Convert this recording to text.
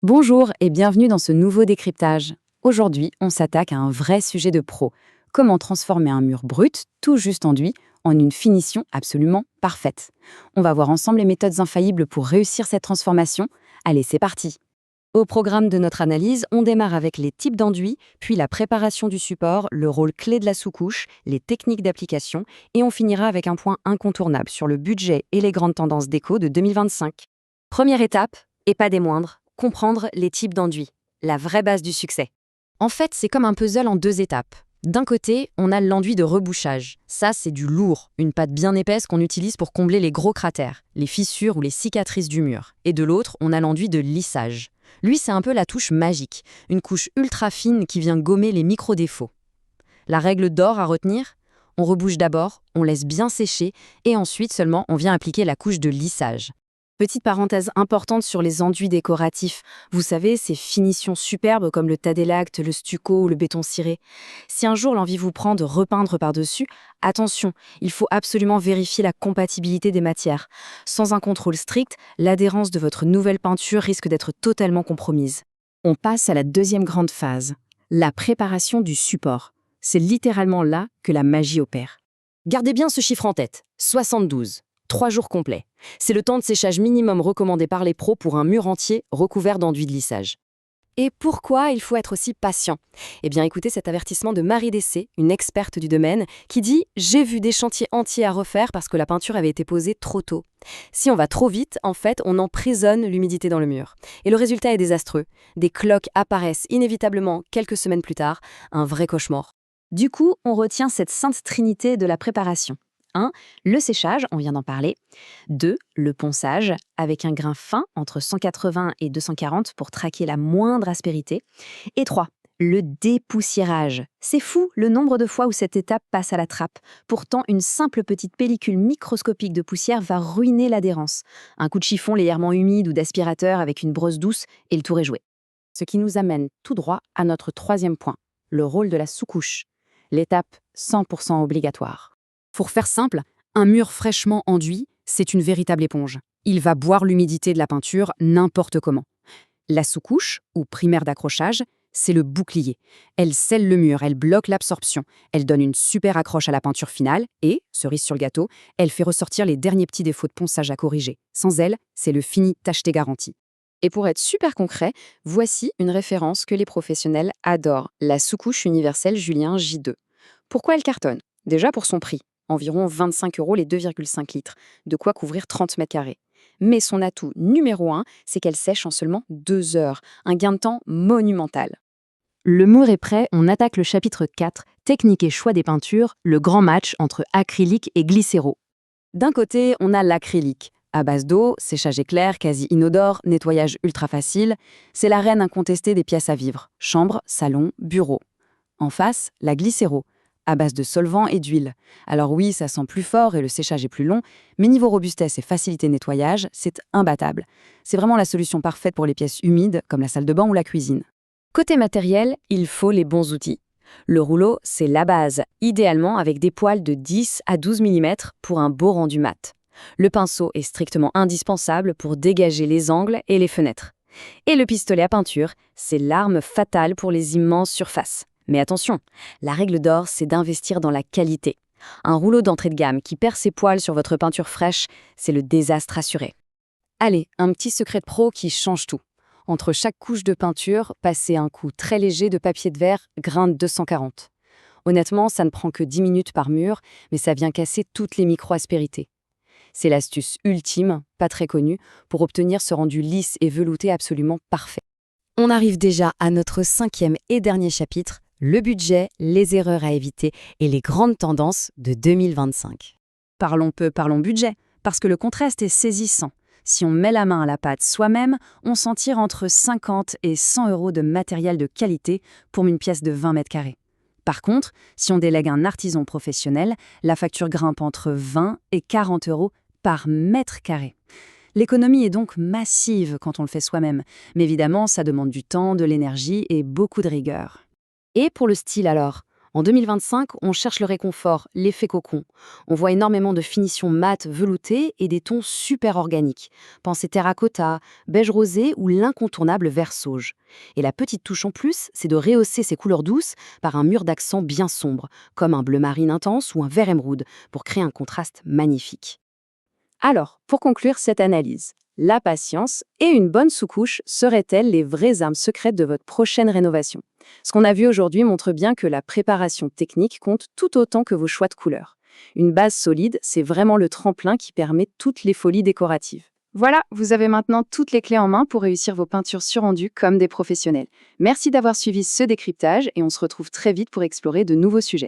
Bonjour et bienvenue dans ce nouveau décryptage. Aujourd'hui, on s'attaque à un vrai sujet de pro. Comment transformer un mur brut, tout juste enduit, en une finition absolument parfaite. On va voir ensemble les méthodes infaillibles pour réussir cette transformation. Allez, c'est parti. Au programme de notre analyse, on démarre avec les types d'enduits, puis la préparation du support, le rôle clé de la sous-couche, les techniques d'application, et on finira avec un point incontournable sur le budget et les grandes tendances déco de 2025. Première étape, et pas des moindres, comprendre les types d'enduits, la vraie base du succès. En fait, c'est comme un puzzle en deux étapes. D'un côté, on a l'enduit de rebouchage. Ça, c'est du lourd, une pâte bien épaisse qu'on utilise pour combler les gros cratères, les fissures ou les cicatrices du mur. Et de l'autre, on a l'enduit de lissage. Lui, c'est un peu la touche magique, une couche ultra fine qui vient gommer les micro-défauts. La règle d'or à retenir ? On rebouche d'abord, on laisse bien sécher, et ensuite seulement on vient appliquer la couche de lissage. Petite parenthèse importante sur les enduits décoratifs. Vous savez, ces finitions superbes comme le Tadelact, le stucco ou le béton ciré. Si un jour l'envie vous prend de repeindre par-dessus, attention, il faut absolument vérifier la compatibilité des matières. Sans un contrôle strict, l'adhérence de votre nouvelle peinture risque d'être totalement compromise. On passe à la deuxième grande phase, la préparation du support. C'est littéralement là que la magie opère. Gardez bien ce chiffre en tête, 72. 3 jours complets. C'est le temps de séchage minimum recommandé par les pros pour un mur entier recouvert d'enduit de lissage. Et pourquoi il faut être aussi patient ? Eh bien, écoutez cet avertissement de Marie Dessé, une experte du domaine, qui dit « J'ai vu des chantiers entiers à refaire parce que la peinture avait été posée trop tôt ». Si on va trop vite, en fait, on emprisonne l'humidité dans le mur. Et le résultat est désastreux. Des cloques apparaissent inévitablement quelques semaines plus tard, un vrai cauchemar. Du coup, on retient cette sainte trinité de la préparation. 1. Le séchage, on vient d'en parler. 2. Le ponçage, avec un grain fin entre 180 et 240 pour traquer la moindre aspérité. Et 3. Le dépoussiérage. C'est fou le nombre de fois où cette étape passe à la trappe. Pourtant, une simple petite pellicule microscopique de poussière va ruiner l'adhérence. Un coup de chiffon légèrement humide ou d'aspirateur avec une brosse douce et le tour est joué. Ce qui nous amène tout droit à notre troisième point, le rôle de la sous-couche. L'étape 100% obligatoire. Pour faire simple, un mur fraîchement enduit, c'est une véritable éponge. Il va boire l'humidité de la peinture n'importe comment. La sous-couche, ou primaire d'accrochage, c'est le bouclier. Elle scelle le mur, elle bloque l'absorption, elle donne une super accroche à la peinture finale et, cerise sur le gâteau, elle fait ressortir les derniers petits défauts de ponçage à corriger. Sans elle, c'est le fini tacheté garanti. Et pour être super concret, voici une référence que les professionnels adorent, la sous-couche universelle Julien J2. Pourquoi elle cartonne ? Déjà pour son prix. Environ 25 € les 2,5 litres, de quoi couvrir 30 mètres carrés. Mais son atout numéro 1, c'est qu'elle sèche en seulement 2 heures, un gain de temps monumental. Le mur est prêt, on attaque le chapitre 4, technique et choix des peintures, le grand match entre acrylique et glycéro. D'un côté, on a l'acrylique. À base d'eau, séchage éclair, quasi inodore, nettoyage ultra facile, c'est la reine incontestée des pièces à vivre, chambre, salon, bureau. En face, la glycéro, à base de solvant et d'huile. Alors oui, ça sent plus fort et le séchage est plus long, mais niveau robustesse et facilité de nettoyage, c'est imbattable. C'est vraiment la solution parfaite pour les pièces humides, comme la salle de bain ou la cuisine. Côté matériel, il faut les bons outils. Le rouleau, c'est la base, idéalement avec des poils de 10 à 12 mm pour un beau rendu mat. Le pinceau est strictement indispensable pour dégager les angles et les fenêtres. Et le pistolet à peinture, c'est l'arme fatale pour les immenses surfaces. Mais attention, la règle d'or, c'est d'investir dans la qualité. Un rouleau d'entrée de gamme qui perd ses poils sur votre peinture fraîche, c'est le désastre assuré. Allez, un petit secret de pro qui change tout. Entre chaque couche de peinture, passez un coup très léger de papier de verre grain 240. Honnêtement, ça ne prend que 10 minutes par mur, mais ça vient casser toutes les micro-aspérités. C'est l'astuce ultime, pas très connue, pour obtenir ce rendu lisse et velouté absolument parfait. On arrive déjà à notre 5e et dernier chapitre, le budget, les erreurs à éviter et les grandes tendances de 2025. Parlons peu, parlons budget, parce que le contraste est saisissant. Si on met la main à la pâte soi-même, on s'en tire entre 50 et 100 € de matériel de qualité pour une pièce de 20 mètres carrés. Par contre, si on délègue un artisan professionnel, la facture grimpe entre 20 et 40 € par mètre carré. L'économie est donc massive quand on le fait soi-même, mais évidemment, ça demande du temps, de l'énergie et beaucoup de rigueur. Et pour le style alors ? En 2025, on cherche le réconfort, l'effet cocon. On voit énormément de finitions mates veloutées et des tons super organiques. Pensez terracotta, beige rosé ou l'incontournable vert sauge. Et la petite touche en plus, c'est de rehausser ces couleurs douces par un mur d'accent bien sombre, comme un bleu marine intense ou un vert émeraude, pour créer un contraste magnifique. Alors, pour conclure cette analyse, la patience et une bonne sous-couche seraient-elles les vraies armes secrètes de votre prochaine rénovation? Ce qu'on a vu aujourd'hui montre bien que la préparation technique compte tout autant que vos choix de couleurs. Une base solide, c'est vraiment le tremplin qui permet toutes les folies décoratives. Voilà, vous avez maintenant toutes les clés en main pour réussir vos peintures sur rendu comme des professionnels. Merci d'avoir suivi ce décryptage et on se retrouve très vite pour explorer de nouveaux sujets.